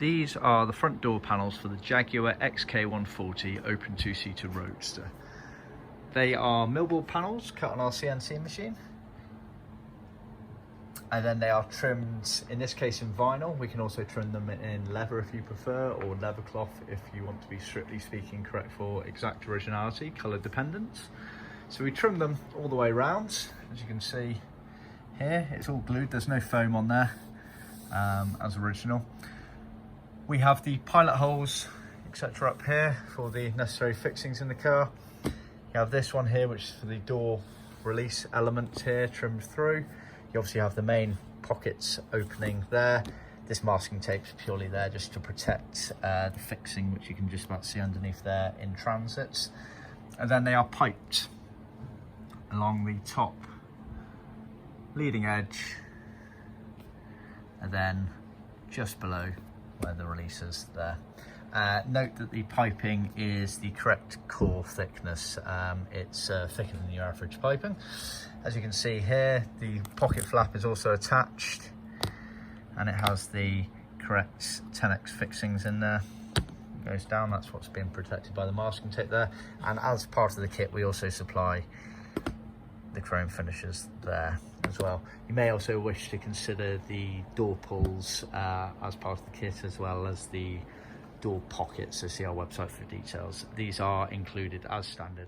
These are the front door panels for the Jaguar XK140 open two-seater Roadster. They are millboard panels cut on our CNC machine. And then they are trimmed, in this case in vinyl. We can also trim them in leather if you prefer, or leathercloth if you want to be strictly speaking correct for exact originality, colour dependence. So we trim them all the way around. As you can see here, it's all glued, there's no foam on there as original. We have the pilot holes, etc. up here for the necessary fixings in the car. You have this one here, which is for the door release element here, trimmed through. You obviously have the main pockets opening there. This masking tape is purely there just to protect the fixing, which you can just about see underneath there in transits. And then they are piped along the top leading edge, and then just below where the release is there. Note that the piping is the correct core thickness. It's thicker than your average piping. As you can see here, the pocket flap is also attached, and it has the correct 10x fixings in there. It goes down, that's what's being protected by the masking tape there. And as part of the kit, we also supply the chrome finishes there as well. You may also wish to consider the door pulls as part of the kit, as well as the door pockets, so see our website for details. These are included as standard